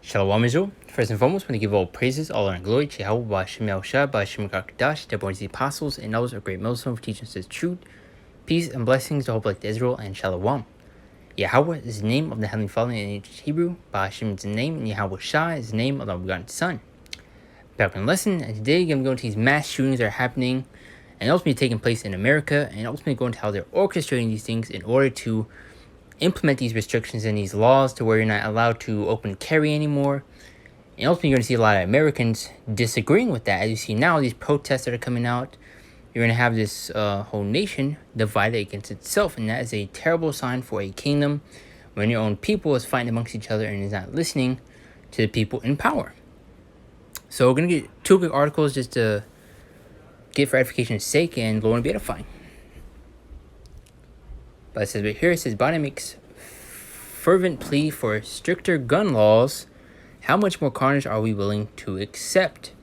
Shalom Israel. First and foremost, we want to give all praises, all honor, and glory to Yahweh, Ba'ashem Yahushua, Ba'ashem Kakadash, the born apostles, and others of great Muslim for teaching us the truth, peace, and blessings to hope like Israel, and Shalom. Yahweh is the name of the Heavenly Father in ancient Hebrew. Ba'ashem is the name, and Yahweh Shah is the name of the begotten Son. Back in the lesson, and today I'm going to go into these mass shootings that are happening and ultimately taking place in America, and ultimately go into how they're orchestrating these things in order to implement these restrictions and these laws to where you're not allowed to open carry anymore. And ultimately, you're going to see a lot of Americans disagreeing with that. As you see now, these protests that are coming out, you're going to have this whole nation divided against itself. And that is a terrible sign for a kingdom when your own people is fighting amongst each other and is not listening to the people in power. So we're going to get two quick articles just to get for edification's sake and Lord and be edifying. But it says right here, it says Biden makes fervent plea for stricter gun laws. How much more carnage are we willing to accept?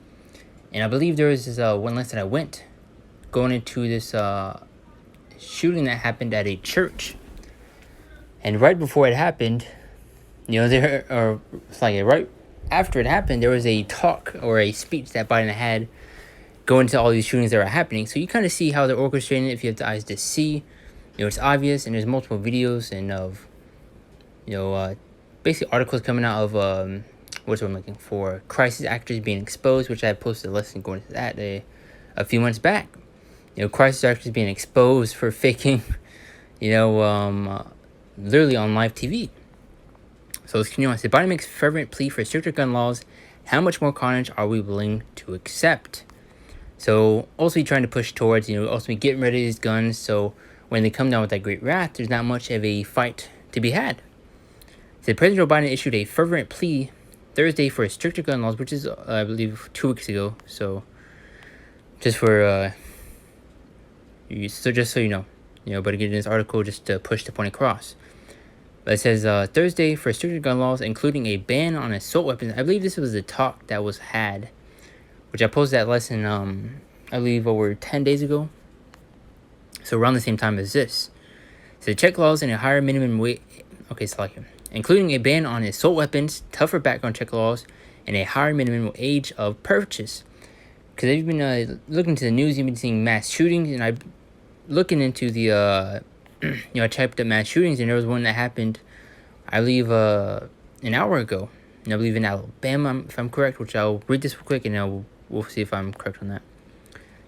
And I believe there was this one lesson that I went going into this shooting that happened at a church. And right before it happened, right after it happened, there was a talk or a speech that Biden had going to all these shootings that are happening. So you kind of see how they're orchestrating it if you have the eyes to see. It's obvious, and there's multiple videos and of, basically articles coming out of, what's what I'm looking for, crisis actors being exposed, which I posted a lesson going into that a few months back. Crisis actors being exposed for faking, literally on live TV. So let's continue on. So Biden makes fervent plea for stricter gun laws. How much more carnage are we willing to accept? So also trying to push towards, also getting rid of these guns. So when they come down with that great wrath, there's not much of a fight to be had. So President Joe Biden issued a fervent plea Thursday for stricter gun laws, which is, I believe, 2 weeks ago. So just for, just so you know, but again, this article just to push the point across. But it says Thursday for stricter gun laws, including a ban on assault weapons. I believe this was the talk that was had, which I posted that lesson, I believe, over 10 days ago. So around the same time as this. So check laws and a higher minimum weight. Okay, including a ban on assault weapons, tougher background check laws, and a higher minimum age of purchase. Because if you've been looking to the news, you've been seeing mass shootings, and I'm looking into the, I typed up mass shootings, and there was one that happened, I believe, an hour ago. And I believe in Alabama, if I'm correct, which I'll read this real quick, and we'll see if I'm correct on that.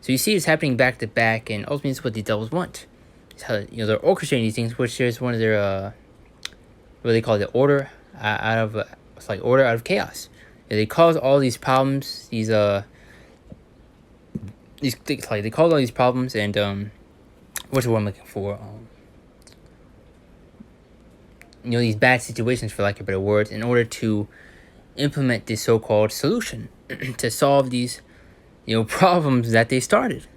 So you see it's happening back to back, and ultimately it's what these devils want. It's how, they're orchestrating these things, which is one of their, what they call it, order out of chaos. They cause all these problems, they cause all these problems, and, what's the word I'm looking for? These bad situations, for lack of better words, in order to implement this so-called solution to solve these problems that they started.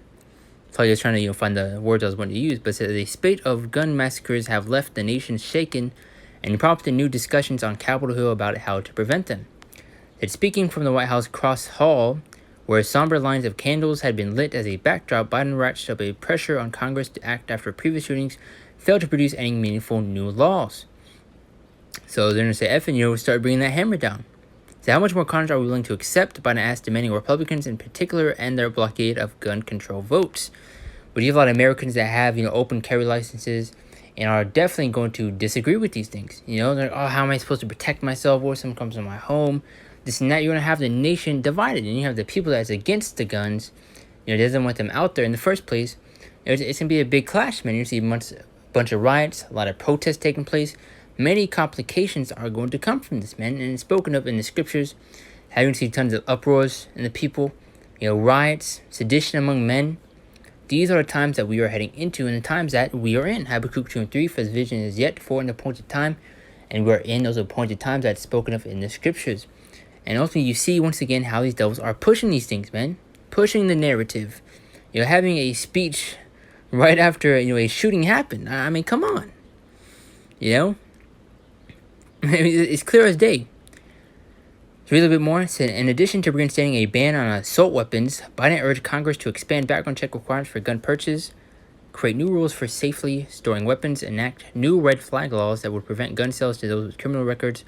So I was trying to, find the words I was going to use, but it says a spate of gun massacres have left the nation shaken and prompted new discussions on Capitol Hill about how to prevent them. It's speaking from the White House Cross Hall, where somber lines of candles had been lit as a backdrop, Biden ratcheted up a pressure on Congress to act after previous shootings failed to produce any meaningful new laws. So they're going to say, start bringing that hammer down. So how much more carnage are we willing to accept? Biden asked demanding Republicans in particular end their blockade of gun control votes. But you have a lot of Americans that have, open carry licenses and are definitely going to disagree with these things. They're like, how am I supposed to protect myself? Or someone comes in my home? This and that. You're going to have the nation divided. And you have the people that's against the guns, doesn't want them out there in the first place. It's going to be a big clash, man. You're going to see a bunch of riots, a lot of protests taking place. Many complications are going to come from this, man, and it's spoken of in the scriptures. Having seen tons of uproars in the people, riots, sedition among men. These are the times that we are heading into, and the times that we are in. Habakkuk 2:3, for his vision is yet for an appointed time, and we are in those appointed times that's spoken of in the scriptures. And ultimately, you see once again how these devils are pushing these things, man, pushing the narrative. Having a speech right after a shooting happened. I mean, come on, It's clear as day. To read a little bit more, it said, in addition to reinstating a ban on assault weapons, Biden urged Congress to expand background check requirements for gun purchase, create new rules for safely storing weapons, enact new red flag laws that would prevent gun sales to those with criminal records,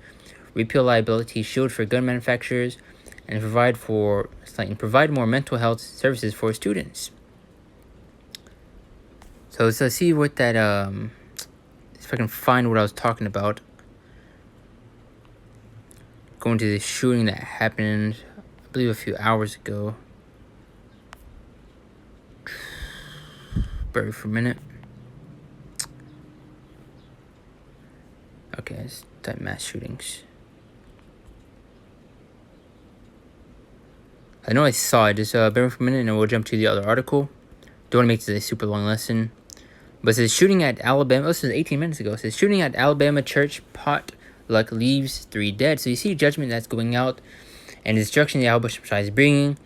repeal liability shield for gun manufacturers, and provide more mental health services for students. So let's see what that if I can find what I was talking about. Going to the shooting that happened, I believe, a few hours ago. Bear for a minute. Okay, let's type mass shootings. I know I saw it. Just bear for a minute, and we'll jump to the other article. Don't want to make this a super long lesson. But it says shooting at Alabama. This was 18 minutes ago. It says shooting at Alabama church potluck leaves 3 dead. So you see judgment that's going out, and destruction the Al-Bashir is bringing.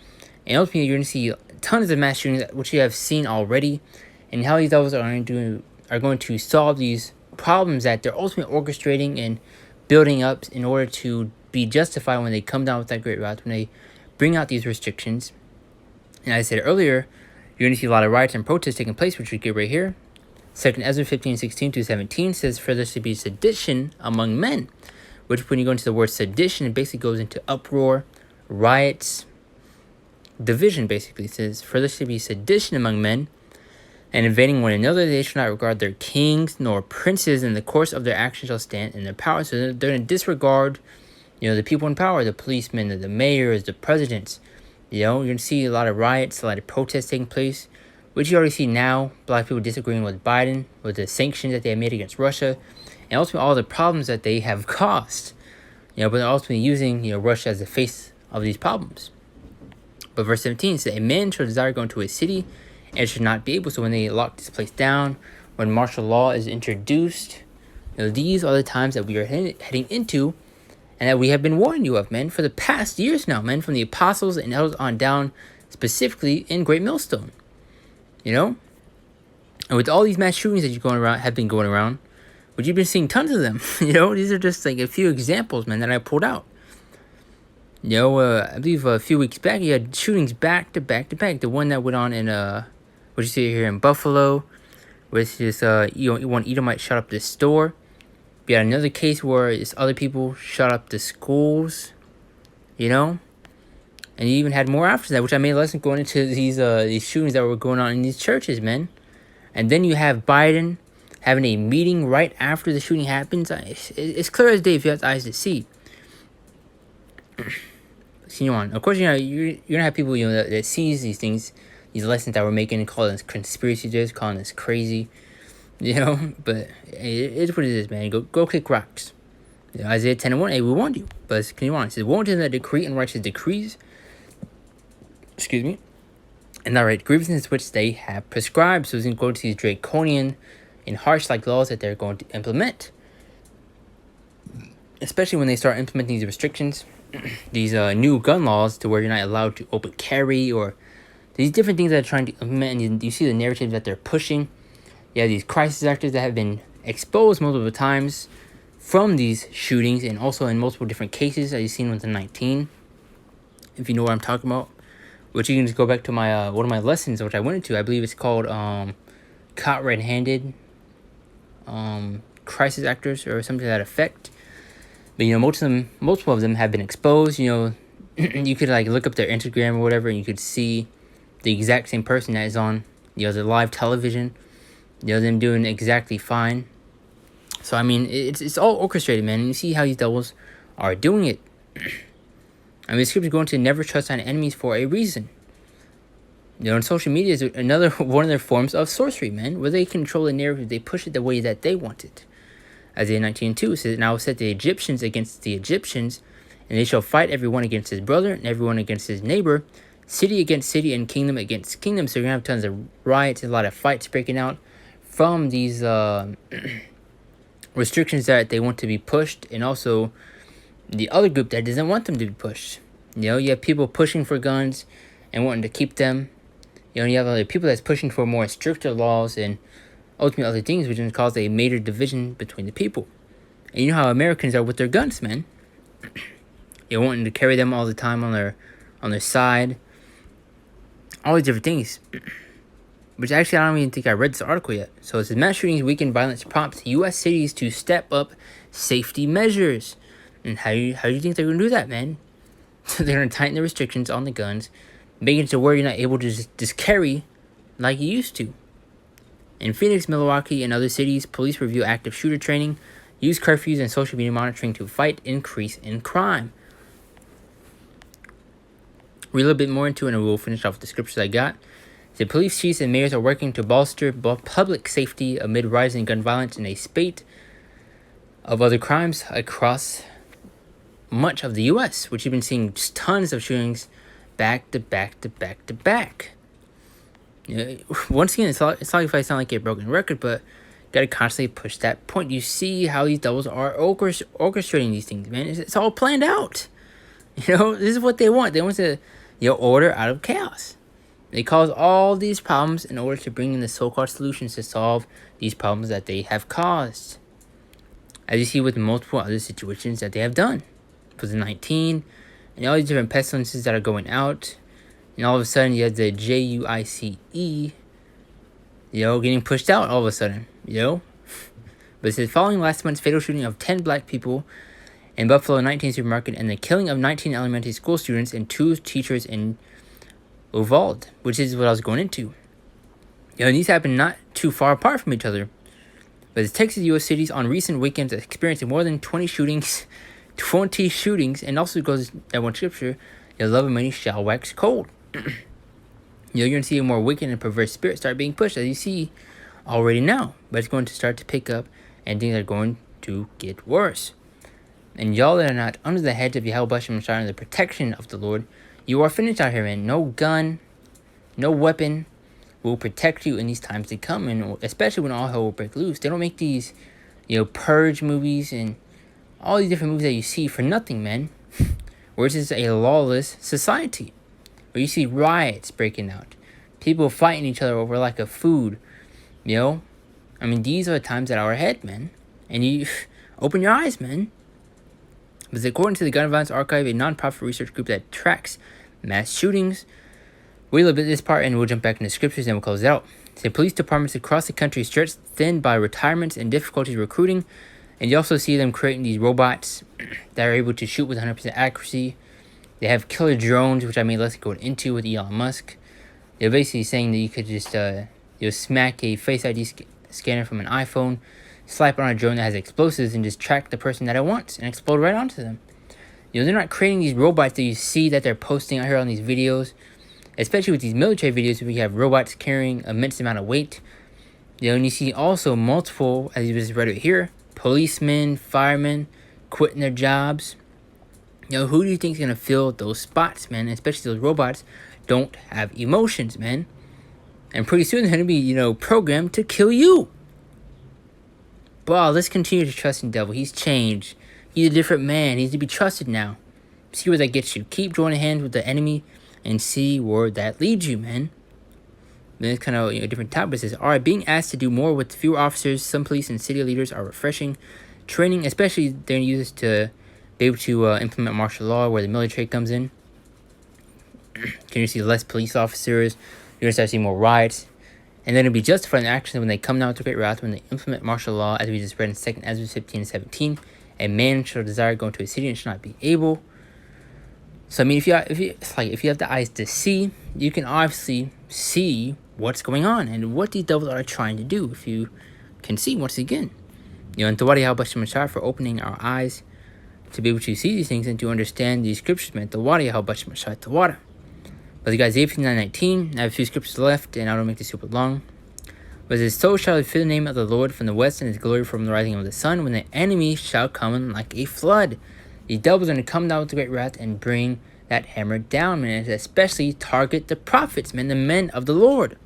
And ultimately, you're going to see tons of mass shootings, which you have seen already, and how these devils are going to solve these problems that they're ultimately orchestrating and building up in order to be justified when they come down with that great wrath, when they bring out these restrictions. And as I said earlier, you're going to see a lot of riots and protests taking place, which we get right here. 2nd Ezra 15:16-17 says, "For there should be sedition among men," which, when you go into the word sedition, it basically goes into uproar, riots, division. Basically, it says, "For there should be sedition among men, and invading one another. They shall not regard their kings nor princes, and the course of their actions shall stand in their power." So they're going to disregard, the people in power, the policemen, the mayors, the presidents. You're going to see a lot of riots, a lot of protests taking place, which you already see now. Black people disagreeing with Biden, with the sanctions that they have made against Russia, and ultimately all the problems that they have caused. But they're ultimately using, Russia as the face of these problems. But verse 17 says, "A man shall desire go into a city, and should not be able." So when they lock this place down, when martial law is introduced, these are the times that we are heading into, and that we have been warning you of, men, for the past years now, men, from the apostles and elders on down, specifically in Great Millstone. And with all these mass shootings that have been going around, which you've been seeing tons of them. These are just like a few examples, man, that I pulled out. I believe a few weeks back, you had shootings back to back to back. The one that went on in what you see here in Buffalo, which is one Edomite shot up this store. We had another case where it's other people shot up the schools, and you even had more after that, which I made a lesson going into these shootings that were going on in these churches, man. And then you have Biden having a meeting right after the shooting happens. It's clear as day if you have eyes to see. Continue on. Of course, you're gonna have people that sees these things, these lessons that we're making, and calling us conspiracy theorists, calling us crazy. But it is what it is, man. Go kick rocks. Isaiah 10:1. Hey, we warned you. But let's continue on. It says, "Woe unto them that decree unrighteous decrees." Excuse me. "And not right grievances which they have prescribed." So it's going to go to these draconian and harsh laws that they're going to implement. Especially when they start implementing these restrictions, these new gun laws to where you're not allowed to open carry, or these different things that they're trying to implement. And you see the narrative that they're pushing. You have these crisis actors that have been exposed multiple times from these shootings, and also in multiple different cases, as you've seen with the 19, if you know what I'm talking about. Which you can just go back to my one of my lessons, which I went into. I believe it's called "Caught Red-Handed," crisis actors, or something to that effect. But multiple of them have been exposed. You could look up their Instagram or whatever, and you could see the exact same person that is on the live television. Them doing exactly fine. So I mean, it's all orchestrated, man. And you see how these devils are doing it. I mean, the scripture is going to never trust on enemies for a reason. And social media is another one of their forms of sorcery, man, where they control the narrative, they push it the way that they want it. Isaiah 19:2 says, "And I will set the Egyptians against the Egyptians, and they shall fight everyone against his brother, and everyone against his neighbor, city against city, and kingdom against kingdom." So you're going to have tons of riots, a lot of fights breaking out from these restrictions that they want to be pushed, and also the other group that doesn't want them to be pushed. You have people pushing for guns and wanting to keep them. You have other people that's pushing for more stricter laws and ultimately other things, which can cause a major division between the people. And you know how Americans are with their guns, man. You're wanting to carry them all the time on their side. All these different things. Which actually, I don't even think I read this article yet. So it says, "Mass shootings, weakened violence prompts U.S. cities to step up safety measures." And how do you think they're going to do that, man? They're going to tighten the restrictions on the guns, making it to where you're not able to just carry like you used to. In Phoenix, Milwaukee, and other cities, police review active shooter training, use curfews and social media monitoring to fight increase in crime. Read a little bit more into it, and we'll finish off with the scriptures I got. The police chiefs and mayors are working to bolster public safety amid rising gun violence and a spate of other crimes across much of the U.S., which you've been seeing tons of shootings back to back to back to back. Once again, it's like if I sound like a broken record, but gotta constantly push that point. You see how these devils are orchestrating these things, man. It's all planned out. This is what they want. They want to, order out of chaos. They cause all these problems in order to bring in the so-called solutions to solve these problems that they have caused. As you see with multiple other situations that they have done. COVID-19, and all these different pestilences that are going out. And all of a sudden, you have the JUICE, getting pushed out all of a sudden, But it says, following last month's fatal shooting of 10 black people in Buffalo 19 supermarket and the killing of 19 elementary school students and 2 teachers in Uvalde, which is what I was going into. And these happen not too far apart from each other. But the Texas U.S. cities on recent weekends experiencing more than 20 shootings, and also goes that one scripture, the love of many shall wax cold. You're going to see a more wicked and perverse spirit start being pushed, as you see already now. But it's going to start to pick up, and things are going to get worse. And y'all that are not under the hedge of Yahweh Bashem Shai and the protection of the Lord, you are finished out here, man. No gun, no weapon will protect you in these times to come, and especially when all hell will break loose. They don't make these, purge movies and all these different movies that you see for nothing, man. Where it's just a lawless society. Where you see riots breaking out. People fighting each other over lack of food. These are the times that are ahead, man. And you open your eyes, man. But according to the Gun Violence Archive, a non-profit research group that tracks mass shootings, we'll look at this part and we'll jump back into scriptures and we'll close it out. The police departments across the country stretched thin by retirements and difficulties recruiting. And you also see them creating these robots that are able to shoot with 100% accuracy. They have killer drones, which I made less go into with Elon Musk. They're basically saying that you could just smack a Face ID scanner from an iPhone, slap it on a drone that has explosives, and just track the person that it wants and explode right onto them. They're not creating these robots that you see that they're posting out here on these videos, especially with these military videos where you have robots carrying an immense amount of weight. And you see also multiple, as you just read it here, policemen, firemen quitting their jobs. Who do you think is going to fill those spots, man? Especially those robots don't have emotions, man. And pretty soon they're going to be, programmed to kill you. But let's continue to trust in the devil. He's changed. He's a different man. He's to be trusted now. See where that gets you. Keep joining hands with the enemy and see where that leads you, man. Then it's kind of a different topic. It says, all right, being asked to do more with fewer officers, some police and city leaders are refreshing. Training, especially they're going to use this to be able to implement martial law where the military comes in. Can you see less police officers? You're going to start seeing more riots. And then it'll be justified in action when they come down to great wrath, when they implement martial law, as we just read in 2 Ezra 15 and 17. A man shall desire go into a city and shall not be able. So if you have the eyes to see, you can obviously see what's going on and what these devils are trying to do. If you can see once again, and Tawada Yahweh Bashem Shai for opening our eyes to be able to see these things and to understand these scriptures, man. Tawada Yahweh Bashem Shai Tawada. But the guys, 59:19. I have a few scriptures left, and I don't make this super long. But it says, so shall it fear the name of the Lord from the west, and his glory from the rising of the sun, when the enemy shall come in like a flood. The devils are going to come down with great wrath and bring that hammer down, man, and especially target the prophets, man, the men of the Lord.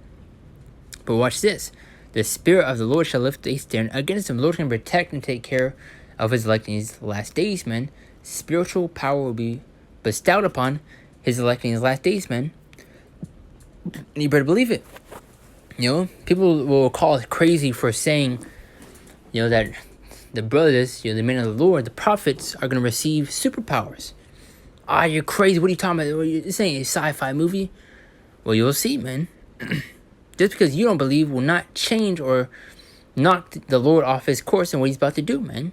But watch this. The Spirit of the Lord shall lift a stand against him. The Lord can protect and take care of his elect in these last days, man. Spiritual power will be bestowed upon his elect in these last days, man. And you better believe it. People will call us crazy for saying, that the brothers, the men of the Lord, the prophets, are going to receive superpowers. You're crazy. What are you talking about? This ain't a sci-fi movie. Well, you'll see, man. Just because you don't believe will not change or knock the Lord off his course and what he's about to do, man.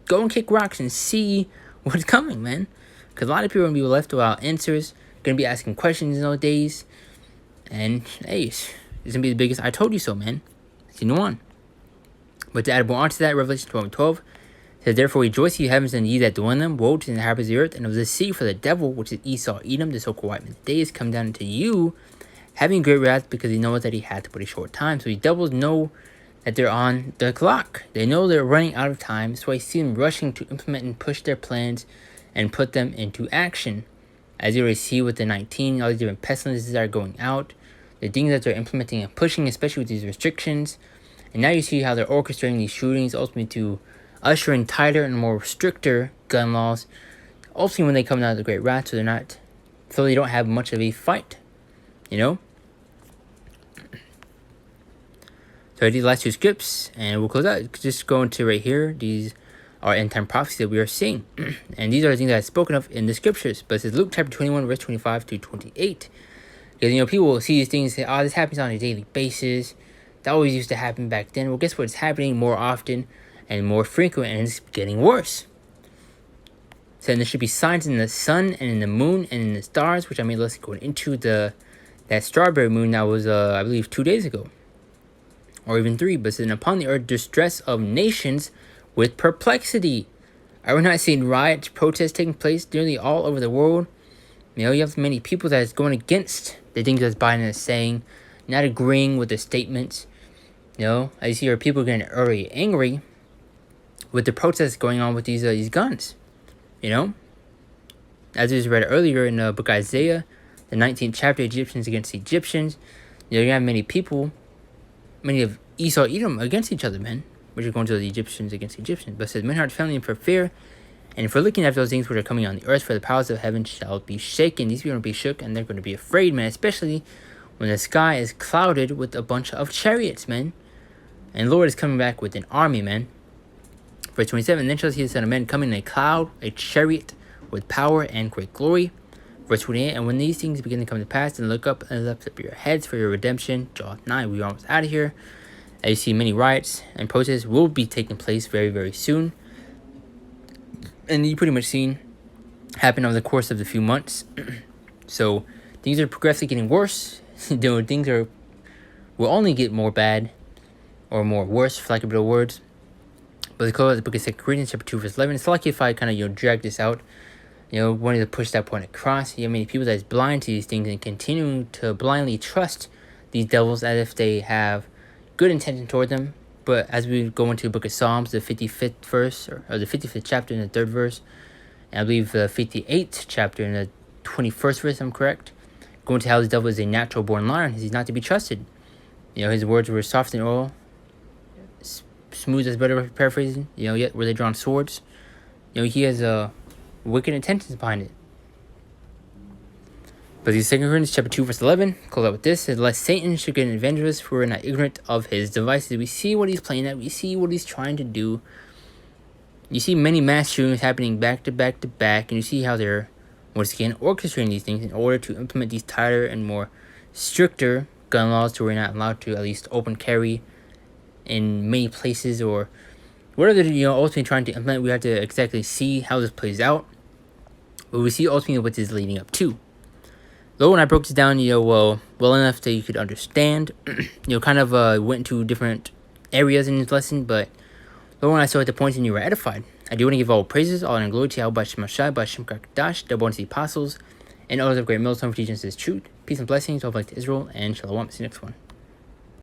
go and kick rocks and see what's coming, man. Because a lot of people are going to be left without answers, going to be asking questions in those days. And, hey, it's going to be the biggest I told you so, man. Scene 1. But to add more onto that, Revelation 12:12 says, therefore rejoice, ye heavens, and ye that dwell in them. Woe to the inhabitants of the earth, and of the sea, for the devil, which is Esau, Edom, the so-called white man's day, is come down into you, having great wrath, because he knows that he had but a short time. So these devils know that they're on the clock. They know they're running out of time. So I see them rushing to implement and push their plans and put them into action. As you already see with the 19, all these different pestilences that are going out, the things that they're implementing and pushing, especially with these restrictions. And now you see how they're orchestrating these shootings, ultimately to usher in tighter and more stricter gun laws, ultimately when they come out of the great wrath, so they don't have much of a fight, you know? So these last two scripts, and we'll close out. Just go into right here. These are end-time prophecies that we are seeing. And these are the things that I've spoken of in the scriptures. But it says Luke chapter 21, verse 25 to 28. Because, you know, people will see these things and say, oh, this happens on a daily basis. That always used to happen back then. Well, guess what? It's happening more often and more frequent, and it's getting worse. So there should be signs in the sun and in the moon and in the stars, which I made less going into that strawberry moon that was, I believe, 2 days ago. Or even 3, but then upon the earth distress of nations with perplexity. Are we not seeing riots, protests taking place nearly all over the world? You know, you have many people that is going against the things that Biden is saying, not agreeing with the statements. You know, I see our people getting already angry with the protests going on with these guns. You know, as we read earlier in the book of Isaiah, the 19th chapter, Egyptians against Egyptians. You know, you have many people, many of Esau, Edom against each other, man. Which are going to the Egyptians against Egyptians. But it says, men heart family and for fear. And for looking after those things which are coming on the earth, for the powers of heaven shall be shaken. These people are going to be shook, and they're going to be afraid, man. Especially when the sky is clouded with a bunch of chariots, man. And the Lord is coming back with an army, man. Verse 27, then shall see the Son of Man coming in a cloud, a chariot, with power and great glory. Verse 28, and when these things begin to come to pass, then look up and lift up your heads for your redemption. Jaw 9, we're almost out of here. As you see, many riots and protests will be taking place very, very soon. And you pretty much seen happen over the course of the few months. So things are progressively getting worse. Things will only get more bad or more worse, for lack of better words. But the book of 2 Corinthians chapter 2 verse 11. It's lucky if I kind of drag this out. Wanting to push that point across. You have many people that is blind to these things and continuing to blindly trust these devils as if they have good intention toward them. But as we go into the book of Psalms, the 55th verse, or the 55th chapter in the 3rd verse, and I believe the 58th chapter in the 21st verse, I'm correct, going to how the devil is a natural born liar, he's not to be trusted. His words were soft and oil, smooth as butter, paraphrasing, yet were they drawn swords. He has wicked intentions behind it. But the 2 Corinthians chapter 2 verse 11, close out with this, says, lest Satan should get an advantage of us, for we're not ignorant of his devices. We see what he's playing at. We see what he's trying to do. You see many mass shootings happening back to back to back, and you see how they're, once again, orchestrating these things in order to implement these tighter and more stricter gun laws to where we're not allowed to at least open carry in many places, or whatever they're ultimately trying to implement. We have to exactly see how this plays out. But we see ultimately what this is leading up to. Though when I broke this down, well enough that you could understand, kind of went into different areas in this lesson, but though when I saw at the points and you were edified, I do want to give all praises, all honor and glory to Yahweh Shem Shai, Shem Kakdash, the abundance of the apostles, and others of great millstone for teaching us this truth. Peace and blessings, all back to Israel, and shalom. See you next one.